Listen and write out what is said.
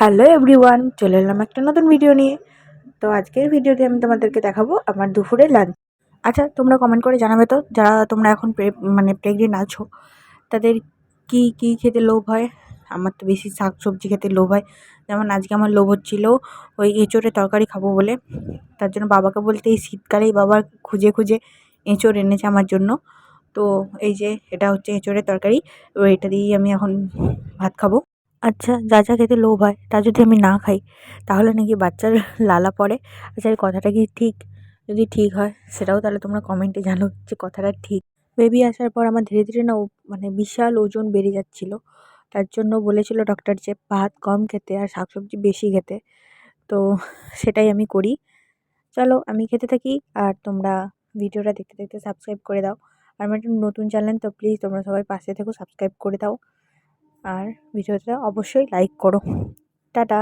Hello everyone, চলে এলাম একটা নতুন ভিডিও নিয়ে। তো আজকের ভিডিওতে আমি তোমাদেরকে দেখাবো আমার দুপুরের লাঞ্চ। আচ্ছা, তোমরা কমেন্ট করে জানাবে তো, যারা তোমরা এখন প্রেগনেন্ট আছো, তাদের কি কি খেতে লোভ হয়। আমার তো বেশি শাক সবজি খেতে লোভ হয়। যেমন আজকে আমার লোভ হচ্ছিল ওই এঁচোড়ের তরকারি খাবো বলে। তার জন্য বাবাকে বলতে এই শীতকালেই বাবা খুঁজে খুঁজে এঁচোড় এনেছে আমার জন্য। তো এই যে এটা হচ্ছে এঁচোড়ের তরকারি, এবার এটা দিয়েই আমি এখন ভাত খাবো। আচ্ছা, যা যা খেতে লোভ হয় তা যদি আমি না খাই, তাহলে নাকি বাচ্চার লালা পড়ে। আচ্ছা, এই কথাটা কি ঠিক? যদি ঠিক হয় সেটাও তাহলে তোমরা কমেন্টে জানো যে কথাটা ঠিক। বেবি আসার পর আমার ধীরে ধীরে না বিশাল ওজন বেড়ে যাচ্ছিল। তার জন্য বলেছিল ডক্টর যে ভাত কম খেতে আর শাকসবজি বেশি খেতে। তো সেটাই আমি করি। চলো আমি খেতে থাকি, আর তোমরা ভিডিওটা দেখতে দেখতে সাবস্ক্রাইব করে দাও। আর আমার একটা নতুন চ্যানেল, তো প্লিজ তোমরা সবাই পাশে থেকো, সাবস্ক্রাইব করে দাও। আর ভিডিওটা অবশ্যই লাইক করো। টাটা।